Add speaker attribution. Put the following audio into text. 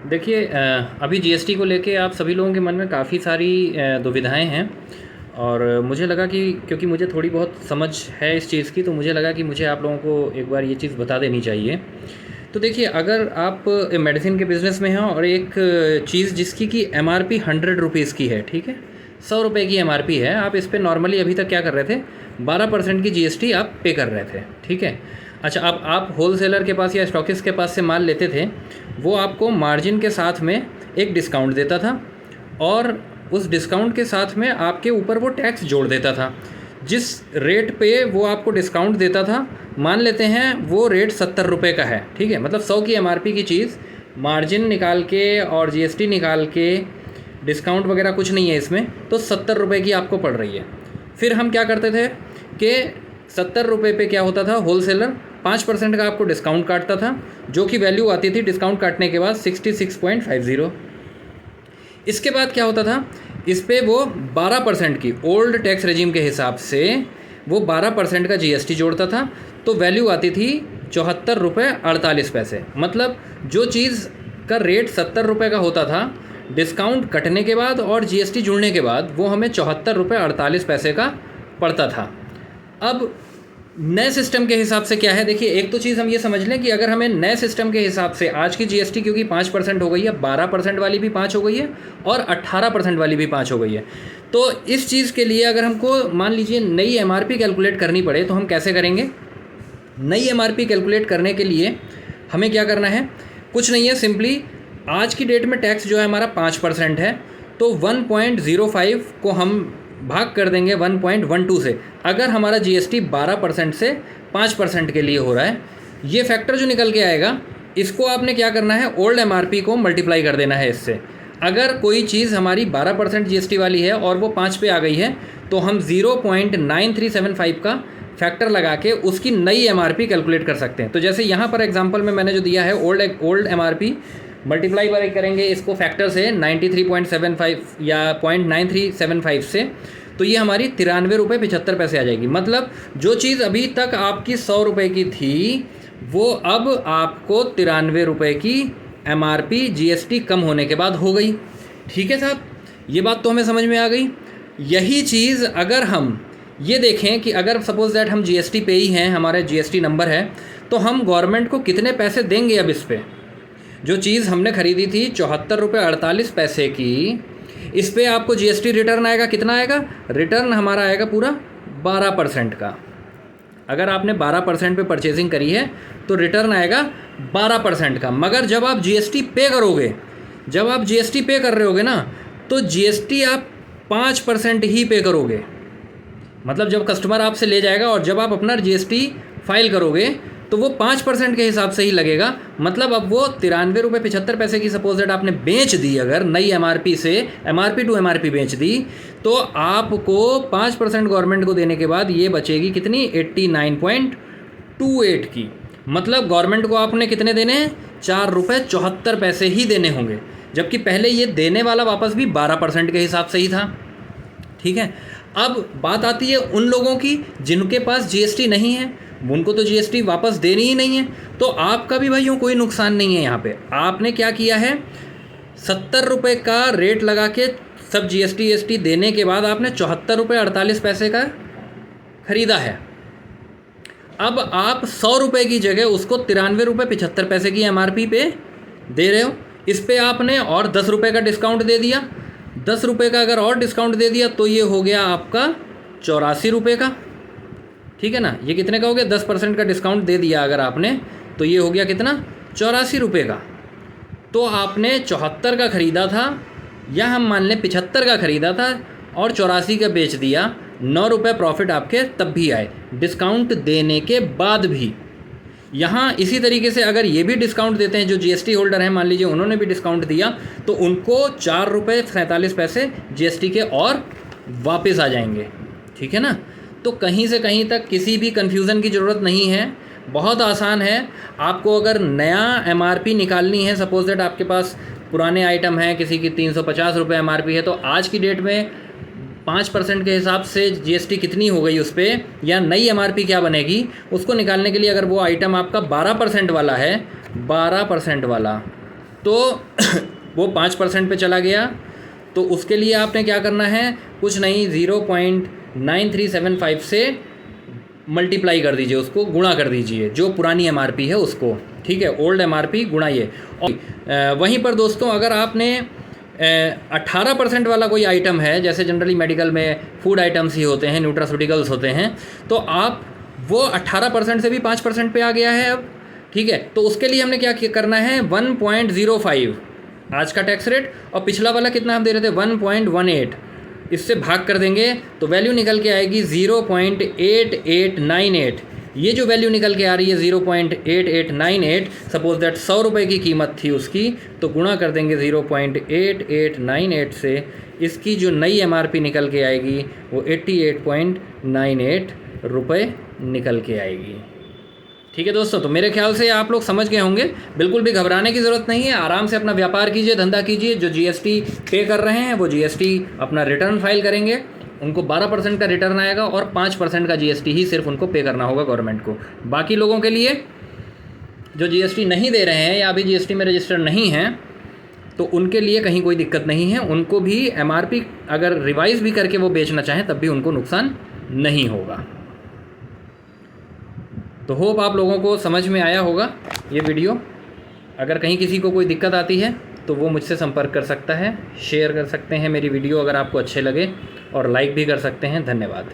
Speaker 1: देखिए अभी जीएसटी को लेके आप सभी लोगों के मन में काफ़ी सारी दुविधाएं हैं। और मुझे लगा कि क्योंकि मुझे थोड़ी बहुत समझ है इस चीज़ की, तो मुझे लगा कि मुझे आप लोगों को एक बार ये चीज़ बता देनी चाहिए। तो देखिए, अगर आप मेडिसिन के बिज़नेस में हैं और एक चीज़ जिसकी कि एमआरपी 100 रुपीज़ की है, ठीक है, 100 रुपये की एमआरपी है, आप इस पर नॉर्मली अभी तक क्या कर रहे थे, 12% की जीएसटी आप पे कर रहे थे, ठीक है। अच्छा, अब आप होलसेलर के पास या स्टॉकिस्ट के पास से माल लेते थे, वो आपको मार्जिन के साथ में एक डिस्काउंट देता था, और उस डिस्काउंट के साथ में आपके ऊपर वो टैक्स जोड़ देता था। जिस रेट पे वो आपको डिस्काउंट देता था, मान लेते हैं वो रेट 70 रुपये का है, ठीक है, मतलब 100 की एमआरपी की चीज़ मार्जिन निकाल के और जीएसटी निकाल के, डिस्काउंट वगैरह कुछ नहीं है इसमें, तो 70 रुपये की आपको पड़ रही है। फिर हम क्या करते थे कि 70 रुपये पे क्या होता था, होलसेलर 5% का आपको डिस्काउंट काटता था, जो कि वैल्यू आती थी डिस्काउंट काटने के बाद 66.50। इसके बाद क्या होता था, इस पे वो 12% की ओल्ड टैक्स रेजिम के हिसाब से वो 12% का जीएसटी जोड़ता था, तो वैल्यू आती थी 74 रुपये 48 पैसे। मतलब जो चीज़ का रेट 70 रुपये का होता था, डिस्काउंट कटने के बाद और जीएसटी जुड़ने के बाद वो हमें 74 रुपये 48 पैसे का पड़ता था। अब नए सिस्टम के हिसाब से क्या है, देखिए, एक तो चीज़ हम ये समझ लें कि अगर हमें नए सिस्टम के हिसाब से आज की जीएसटी क्योंकि 5% हो गई है, 12% वाली भी 5 हो गई है और 18% वाली भी 5 हो गई है, तो इस चीज़ के लिए अगर हमको मान लीजिए नई एमआरपी कैलकुलेट करनी पड़े, तो हम कैसे करेंगे। नई एमआरपी कैलकुलेट करने के लिए हमें क्या करना है, कुछ नहीं है, सिंपली आज की डेट में टैक्स जो है हमारा 5% है, तो 1.05 को हम भाग कर देंगे 1.12 से। अगर हमारा जीएसटी 12% से 5% के लिए हो रहा है, ये फैक्टर जो निकल के आएगा, इसको आपने क्या करना है, ओल्ड एमआरपी को मल्टीप्लाई कर देना है इससे। अगर कोई चीज़ हमारी 12% जीएसटी वाली है और वो 5 पे आ गई है, तो हम 0.9375 का फैक्टर लगा के उसकी नई एमआरपी कैलकुलेट कर सकते हैं। तो जैसे यहाँ पर एग्जांपल में मैंने जो दिया है, ओल्ड एमआरपी मल्टीप्लाई पर करेंगे इसको फैक्टर से 93.75 या 0.9375 से, तो ये हमारी 93 रुपये 75 पैसे आ जाएगी। मतलब जो चीज़ अभी तक आपकी 100 रुपये की थी, वो अब आपको 93 रुपये की एमआरपी जीएसटी कम होने के बाद हो गई। ठीक है साहब, ये बात तो हमें समझ में आ गई। यही चीज़ अगर हम ये देखें कि अगर सपोज दैट हम जीएसटी पे ही हैं, हमारे जीएसटी नंबर है, तो हम गवर्नमेंट को कितने पैसे देंगे अब इस पर। जो चीज़ हमने खरीदी थी 74 रुपये 48 पैसे की, इस पर आपको जीएसटी रिटर्न आएगा, कितना आएगा, रिटर्न हमारा आएगा पूरा 12% का। अगर आपने 12% पे परचेजिंग करी है तो रिटर्न आएगा 12% का। मगर जब आप जीएसटी पे करोगे, जब आप जीएसटी पे कर रहे होगे ना, तो जीएसटी आप 5% ही पे करोगे। मतलब जब कस्टमर आपसे ले जाएगा और जब आप अपना जीएसटी फाइल करोगे, तो वो 5% के हिसाब से ही लगेगा। मतलब अब वो 93 रुपये 75 पैसे की सपोज दैट आपने बेच दी, अगर नई एमआरपी से एमआरपी टू एमआरपी बेच दी, तो आपको 5% गवर्नमेंट को देने के बाद ये बचेगी कितनी, 89.28 की। मतलब गवर्नमेंट को आपने कितने देने हैं, 4 रुपये 74 पैसे ही देने होंगे, जबकि पहले ये देने वाला वापस भी 12% के हिसाब से ही था। ठीक है, अब बात आती है उन लोगों की जिनके पास जीएसटी नहीं है, उनको तो जीएसटी वापस देनी ही नहीं है। तो आपका भी भाइयों कोई नुकसान नहीं है। यहाँ पे आपने क्या किया है, 70 रुपये का रेट लगा के सब जीएसटी देने के बाद आपने 74 रुपये 48 पैसे का खरीदा है। अब आप 100 रुपये की जगह उसको 93 रुपये 75 पैसे की एमआरपी पे दे रहे हो। इस पे आपने और 10 रुपये का डिस्काउंट दे दिया। 10 रुपये का अगर और डिस्काउंट दे दिया तो ये हो गया आपका 84 रुपये का। ठीक है ना, ये कितने का हो गया, 10% का डिस्काउंट दे दिया अगर आपने, तो ये हो गया कितना, 84 रुपये का। तो आपने 74 का ख़रीदा था, या हम मान लें 75 का ख़रीदा था और 84 का बेच दिया, 9 रुपये प्रॉफिट आपके तब भी आए, डिस्काउंट देने के बाद भी। यहाँ इसी तरीके से अगर ये भी डिस्काउंट देते हैं, जो जीएसटी होल्डर हैं, मान लीजिए उन्होंने भी डिस्काउंट दिया, तो उनको 4 रुपये 47 पैसे जीएसटी के और वापस आ जाएंगे। ठीक है ना, तो कहीं से कहीं तक किसी भी कन्फ्यूज़न की ज़रूरत नहीं है, बहुत आसान है। आपको अगर नया एमआरपी निकालनी है, सपोज दैट आपके पास पुराने आइटम हैं, किसी की 350 रुपये एमआरपी है, तो आज की डेट में 5% के हिसाब से जीएसटी कितनी हो गई उस पर, या नई एमआरपी क्या बनेगी, उसको निकालने के लिए अगर वो आइटम आपका 12% वाला है, 12% वाला तो वो 5% पे चला गया, तो उसके लिए आपने क्या करना है, कुछ नहीं 0.9375 से मल्टीप्लाई कर दीजिए, उसको गुणा कर दीजिए जो पुरानी MRP है उसको, ठीक है, ओल्ड MRP गुणा ये। और वहीं पर दोस्तों अगर आपने 18% वाला कोई आइटम है, जैसे जनरली मेडिकल में फूड आइटम्स ही होते हैं, न्यूट्रास्यूटिकल्स होते हैं, तो आप वो 18% से भी 5% पे आ गया है अब, ठीक है। तो उसके लिए हमने क्या करना है, 1.05 आज का टैक्स रेट, और पिछला वाला कितना हम दे रहे थे 1.18, इससे भाग कर देंगे तो वैल्यू निकल के आएगी 0.8898। ये जो वैल्यू निकल के आ रही है 0.8898, सपोज दैट 100 रुपये की कीमत थी उसकी, तो गुणा कर देंगे 0.8898 से, इसकी जो नई MRP निकल के आएगी वो 88.98 रुपये निकल के आएगी। ठीक है दोस्तों, तो मेरे ख्याल से आप लोग समझ गए होंगे, बिल्कुल भी घबराने की ज़रूरत नहीं है, आराम से अपना व्यापार कीजिए, धंधा कीजिए। जो GST पे कर रहे हैं वो GST अपना रिटर्न फाइल करेंगे, उनको 12% का रिटर्न आएगा और 5% का GST ही सिर्फ उनको पे करना होगा गवर्नमेंट को। बाकी लोगों के लिए जो GST नहीं दे रहे हैं या अभी GST में रजिस्टर्ड नहीं हैं, तो उनके लिए कहीं कोई दिक्कत नहीं है, उनको भी MRP अगर रिवाइज़ भी करके वो बेचना चाहें तब भी उनको नुकसान नहीं होगा। तो होप आप लोगों को समझ में आया होगा ये वीडियो। अगर कहीं किसी को कोई दिक्कत आती है तो वो मुझसे संपर्क कर सकता है, शेयर कर सकते हैं मेरी वीडियो अगर आपको अच्छे लगे, और लाइक भी कर सकते हैं। धन्यवाद।